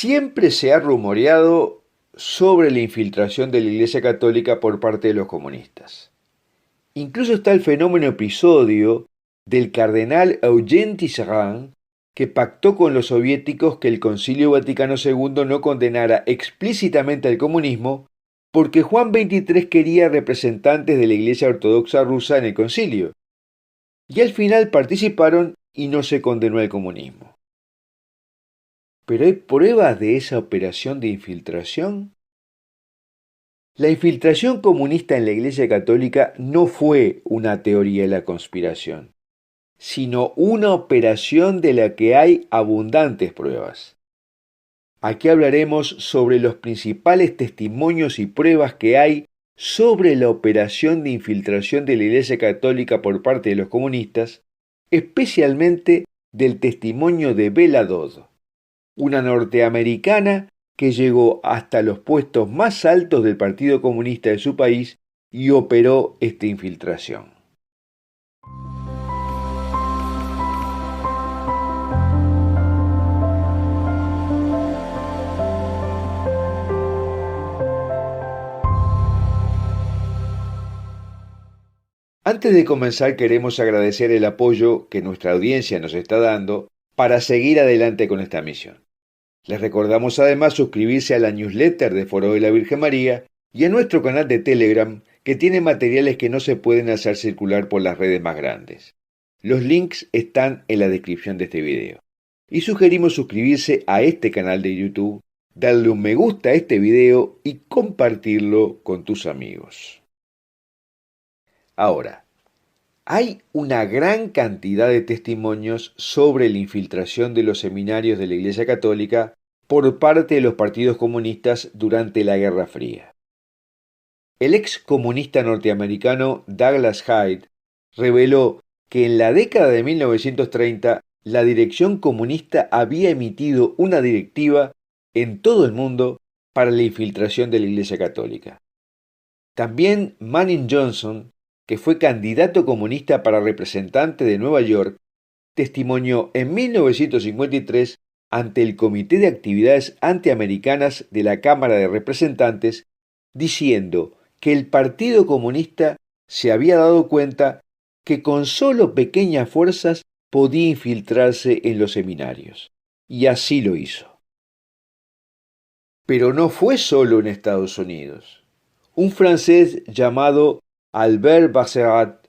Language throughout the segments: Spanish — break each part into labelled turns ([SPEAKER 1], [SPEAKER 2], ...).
[SPEAKER 1] Siempre se ha rumoreado sobre la infiltración de la Iglesia Católica por parte de los comunistas. Incluso está el fenómeno episodio del cardenal Eugène Tisserand, que pactó con los soviéticos que el Concilio Vaticano II no condenara explícitamente al comunismo porque Juan XXIII quería representantes de la Iglesia Ortodoxa rusa en el concilio. Y al final participaron y no se condenó al comunismo. ¿Pero hay pruebas de esa operación de infiltración? La infiltración comunista en la Iglesia Católica no fue una teoría de la conspiración, sino una operación de la que hay abundantes pruebas. Aquí hablaremos sobre los principales testimonios y pruebas que hay sobre la operación de infiltración de la Iglesia Católica por parte de los comunistas, especialmente del testimonio de Bella Dodd, una norteamericana que llegó hasta los puestos más altos del Partido Comunista de su país y operó esta infiltración. Antes de comenzar queremos agradecer el apoyo que nuestra audiencia nos está dando para seguir adelante con esta misión. Les recordamos además suscribirse a la newsletter de Foro de la Virgen María y a nuestro canal de Telegram, que tiene materiales que no se pueden hacer circular por las redes más grandes. Los links están en la descripción de este video. Y sugerimos suscribirse a este canal de YouTube, darle un me gusta a este video y compartirlo con tus amigos. Ahora, hay una gran cantidad de testimonios sobre la infiltración de los seminarios de la Iglesia Católica por parte de los partidos comunistas durante la Guerra Fría. El ex comunista norteamericano Douglas Hyde reveló que en la década de 1930 la dirección comunista había emitido una directiva en todo el mundo para la infiltración de la Iglesia Católica. También Manning Johnson, que fue candidato comunista para representante de Nueva York, testimonió en 1953 ante el Comité de Actividades Antiamericanas de la Cámara de Representantes, diciendo que el Partido Comunista se había dado cuenta que con solo pequeñas fuerzas podía infiltrarse en los seminarios, y así lo hizo. Pero no fue solo en Estados Unidos. Un francés llamado Albert Basserat,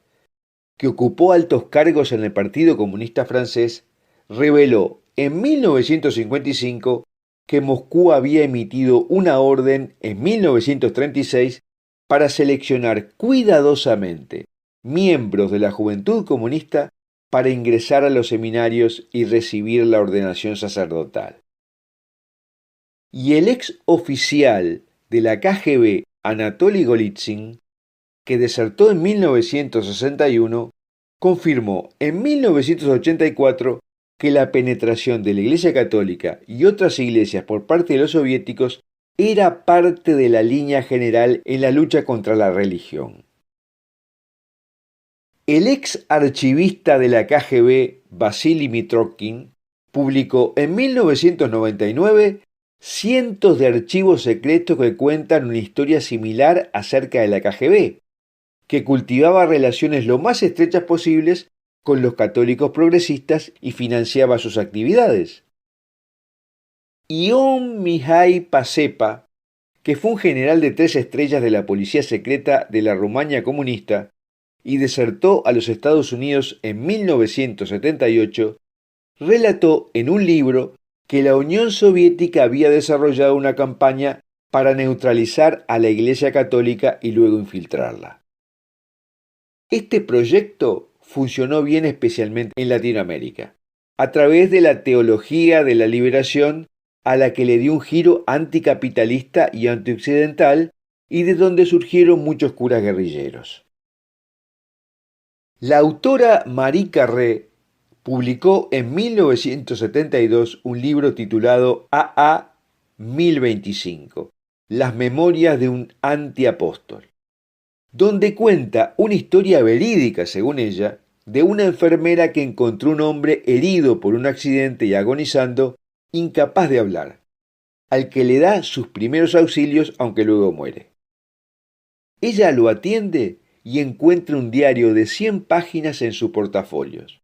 [SPEAKER 1] que ocupó altos cargos en el Partido Comunista francés, reveló en 1955 que Moscú había emitido una orden en 1936 para seleccionar cuidadosamente miembros de la Juventud Comunista para ingresar a los seminarios y recibir la ordenación sacerdotal. Y el ex oficial de la KGB, Anatoly Golitsyn, que desertó en 1961, confirmó en 1984 que la penetración de la Iglesia Católica y otras iglesias por parte de los soviéticos era parte de la línea general en la lucha contra la religión. El ex archivista de la KGB, Vasily Mitrokhin, publicó en 1999 cientos de archivos secretos que cuentan una historia similar acerca de la KGB, que cultivaba relaciones lo más estrechas posibles con los católicos progresistas y financiaba sus actividades. Ion Mihai Pacepa, que fue un general de 3 estrellas de la policía secreta de la Rumania comunista y desertó a los Estados Unidos en 1978, relató en un libro que la Unión Soviética había desarrollado una campaña para neutralizar a la Iglesia Católica y luego infiltrarla. Este proyecto funcionó bien especialmente en Latinoamérica, a través de la teología de la liberación a la que le dio un giro anticapitalista y antioccidental y de donde surgieron muchos curas guerrilleros. La autora Marie Carré publicó en 1972 un libro titulado AA 1025, Las memorias de un antiapóstol, donde cuenta una historia verídica, según ella, de una enfermera que encontró un hombre herido por un accidente y agonizando, incapaz de hablar, al que le da sus primeros auxilios aunque luego muere. Ella lo atiende y encuentra un diario de 100 páginas en sus portafolios,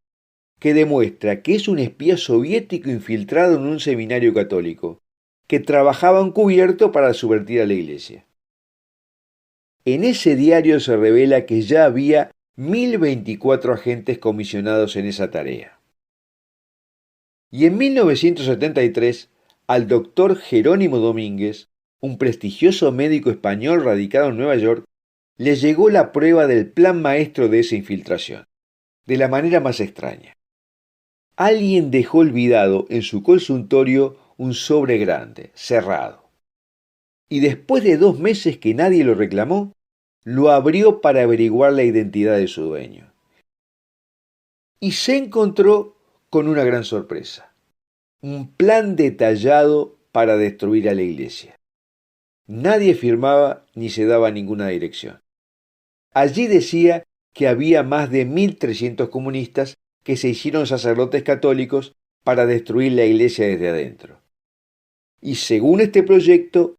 [SPEAKER 1] que demuestra que es un espía soviético infiltrado en un seminario católico, que trabajaba encubierto para subvertir a la Iglesia. En ese diario se revela que ya había 1024 agentes comisionados en esa tarea. Y en 1973, al doctor Jerónimo Domínguez, un prestigioso médico español radicado en Nueva York, le llegó la prueba del plan maestro de esa infiltración, de la manera más extraña. Alguien dejó olvidado en su consultorio un sobre grande, cerrado. Y después de 2 meses que nadie lo reclamó, lo abrió para averiguar la identidad de su dueño. Y se encontró con una gran sorpresa. Un plan detallado para destruir a la Iglesia. Nadie firmaba ni se daba ninguna dirección. Allí decía que había más de 1300 comunistas que se hicieron sacerdotes católicos para destruir la Iglesia desde adentro. Y según este proyecto,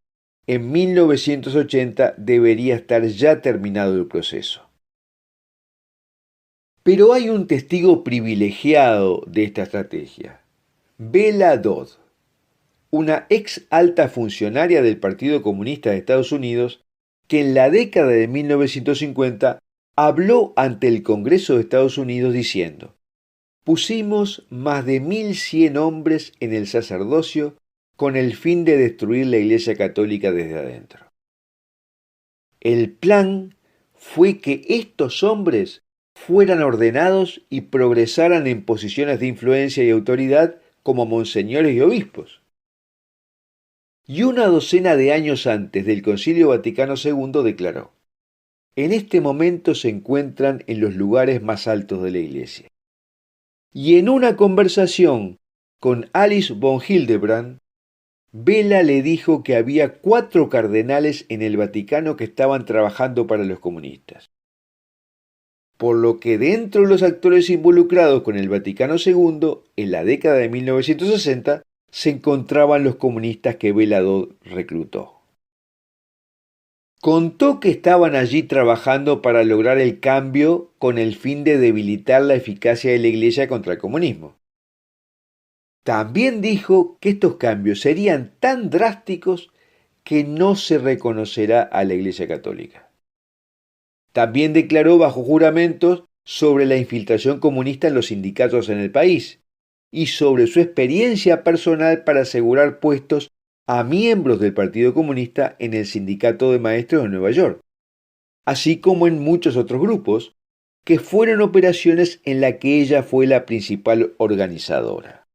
[SPEAKER 1] en 1980 debería estar ya terminado el proceso. Pero hay un testigo privilegiado de esta estrategia, Bela Dodd, una ex alta funcionaria del Partido Comunista de Estados Unidos que en la década de 1950 habló ante el Congreso de Estados Unidos diciendo: pusimos más de 1100 hombres en el sacerdocio con el fin de destruir la Iglesia Católica desde adentro. El plan fue que estos hombres fueran ordenados y progresaran en posiciones de influencia y autoridad como monseñores y obispos. Y una docena de años antes del Concilio Vaticano II declaró: en este momento se encuentran en los lugares más altos de la Iglesia. Y en una conversación con Alice von Hildebrand, Bela le dijo que había 4 cardenales en el Vaticano que estaban trabajando para los comunistas. Por lo que dentro de los actores involucrados con el Vaticano II, en la década de 1960, se encontraban los comunistas que Bela Dodd reclutó. Contó que estaban allí trabajando para lograr el cambio con el fin de debilitar la eficacia de la Iglesia contra el comunismo. También dijo que estos cambios serían tan drásticos que no se reconocerá a la Iglesia Católica. También declaró bajo juramentos sobre la infiltración comunista en los sindicatos en el país y sobre su experiencia personal para asegurar puestos a miembros del Partido Comunista en el Sindicato de Maestros de Nueva York, así como en muchos otros grupos, que fueron operaciones en las que ella fue la principal organizadora.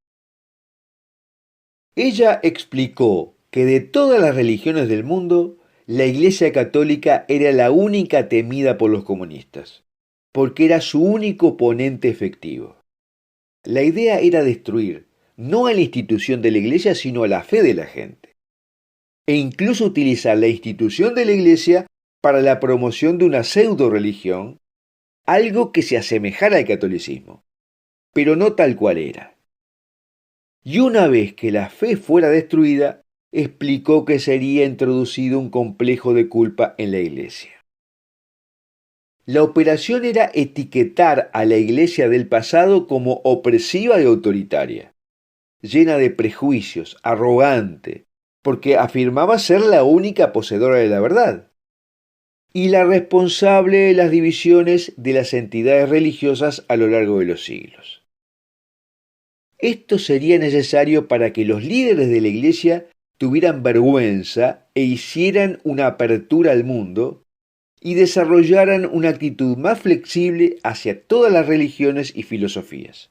[SPEAKER 1] Ella explicó que de todas las religiones del mundo, la Iglesia Católica era la única temida por los comunistas, porque era su único oponente efectivo. La idea era destruir no a la institución de la Iglesia, sino a la fe de la gente, e incluso utilizar la institución de la Iglesia para la promoción de una pseudo-religión, algo que se asemejara al catolicismo, pero no tal cual era. Y una vez que la fe fuera destruida, explicó que sería introducido un complejo de culpa en la Iglesia. La operación era etiquetar a la Iglesia del pasado como opresiva y autoritaria, llena de prejuicios, arrogante, porque afirmaba ser la única poseedora de la verdad, y la responsable de las divisiones de las entidades religiosas a lo largo de los siglos. Esto sería necesario para que los líderes de la Iglesia tuvieran vergüenza e hicieran una apertura al mundo y desarrollaran una actitud más flexible hacia todas las religiones y filosofías.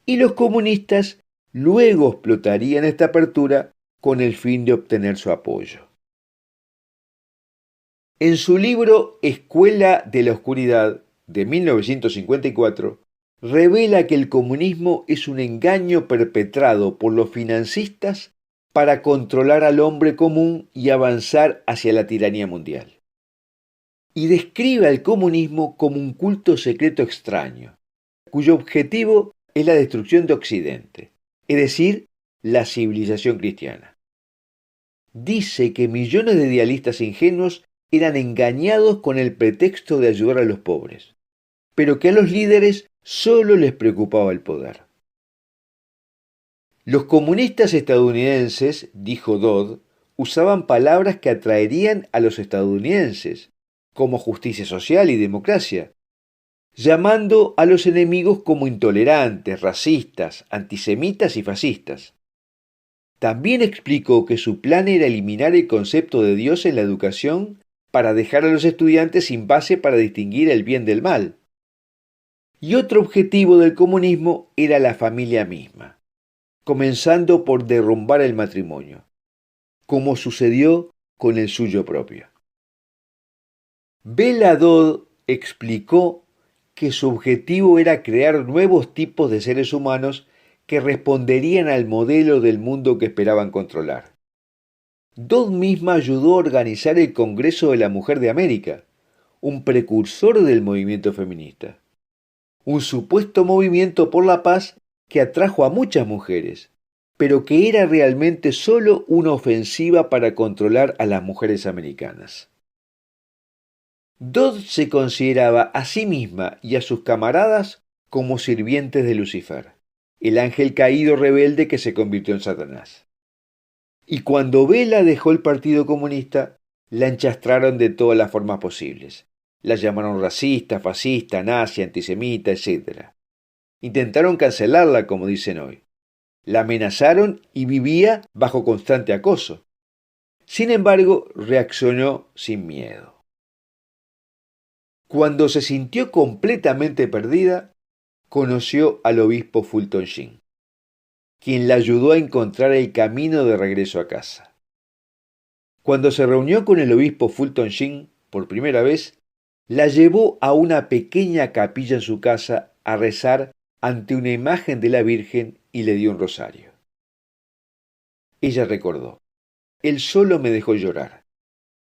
[SPEAKER 1] Y los comunistas luego explotarían esta apertura con el fin de obtener su apoyo. En su libro Escuela de la Oscuridad, de 1954, revela que el comunismo es un engaño perpetrado por los financistas para controlar al hombre común y avanzar hacia la tiranía mundial. Y describe al comunismo como un culto secreto extraño, cuyo objetivo es la destrucción de Occidente, es decir, la civilización cristiana. Dice que millones de idealistas ingenuos eran engañados con el pretexto de ayudar a los pobres, pero que a los líderes solo les preocupaba el poder. Los comunistas estadounidenses, dijo Dodd, usaban palabras que atraerían a los estadounidenses, como justicia social y democracia, llamando a los enemigos como intolerantes, racistas, antisemitas y fascistas. También explicó que su plan era eliminar el concepto de Dios en la educación para dejar a los estudiantes sin base para distinguir el bien del mal. Y otro objetivo del comunismo era la familia misma, comenzando por derrumbar el matrimonio, como sucedió con el suyo propio. Bela Dodd explicó que su objetivo era crear nuevos tipos de seres humanos que responderían al modelo del mundo que esperaban controlar. Dodd misma ayudó a organizar el Congreso de la Mujer de América, un precursor del movimiento feminista, un supuesto movimiento por la paz que atrajo a muchas mujeres, pero que era realmente solo una ofensiva para controlar a las mujeres americanas. Dodd se consideraba a sí misma y a sus camaradas como sirvientes de Lucifer, el ángel caído rebelde que se convirtió en Satanás. Y cuando Bela dejó el Partido Comunista, la enchastraron de todas las formas posibles. La llamaron racista, fascista, nazi, antisemita, etc. Intentaron cancelarla, como dicen hoy. La amenazaron y vivía bajo constante acoso. Sin embargo, reaccionó sin miedo. Cuando se sintió completamente perdida, conoció al obispo Fulton Sheen, quien la ayudó a encontrar el camino de regreso a casa. Cuando se reunió con el obispo Fulton Sheen por primera vez, la llevó a una pequeña capilla en su casa a rezar ante una imagen de la Virgen y le dio un rosario. Ella recordó: él solo me dejó llorar,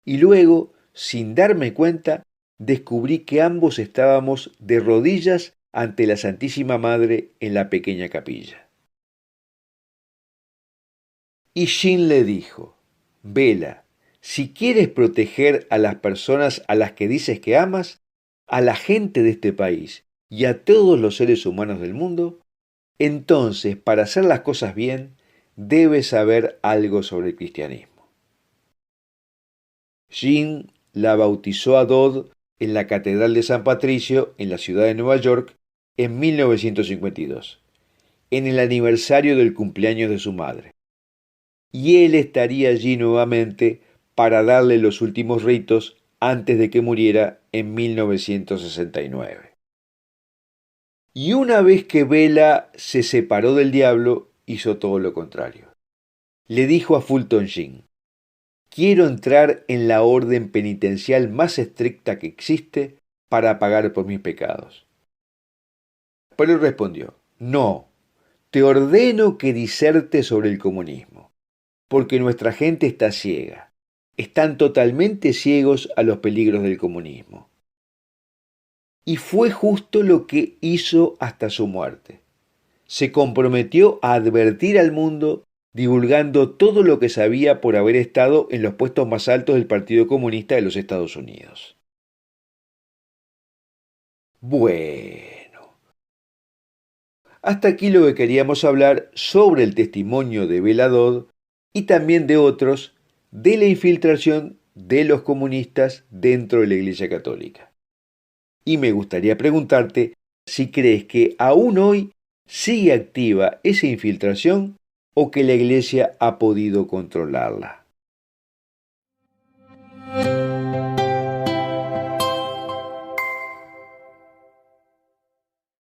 [SPEAKER 1] y luego, sin darme cuenta, descubrí que ambos estábamos de rodillas ante la Santísima Madre en la pequeña capilla. Y Sheen le dijo: Bela, si quieres proteger a las personas a las que dices que amas, a la gente de este país y a todos los seres humanos del mundo, entonces, para hacer las cosas bien, debes saber algo sobre el cristianismo. Sheen la bautizó a Dodd en la Catedral de San Patricio, en la ciudad de Nueva York, en 1952, en el aniversario del cumpleaños de su madre. Y él estaría allí nuevamente para darle los últimos ritos antes de que muriera en 1969. Y una vez que Bela se separó del diablo, hizo todo lo contrario. Le dijo a Fulton Sheen: quiero entrar en la orden penitencial más estricta que existe para pagar por mis pecados. Pero él respondió: no, te ordeno que disertes sobre el comunismo, porque nuestra gente está ciega. Están totalmente ciegos a los peligros del comunismo. Y fue justo lo que hizo hasta su muerte. Se comprometió a advertir al mundo, divulgando todo lo que sabía por haber estado en los puestos más altos del Partido Comunista de los Estados Unidos. Bueno, hasta aquí lo que queríamos hablar sobre el testimonio de Bela Dodd y también de otros de la infiltración de los comunistas dentro de la Iglesia Católica. Y me gustaría preguntarte si crees que aún hoy sigue activa esa infiltración o que la Iglesia ha podido controlarla.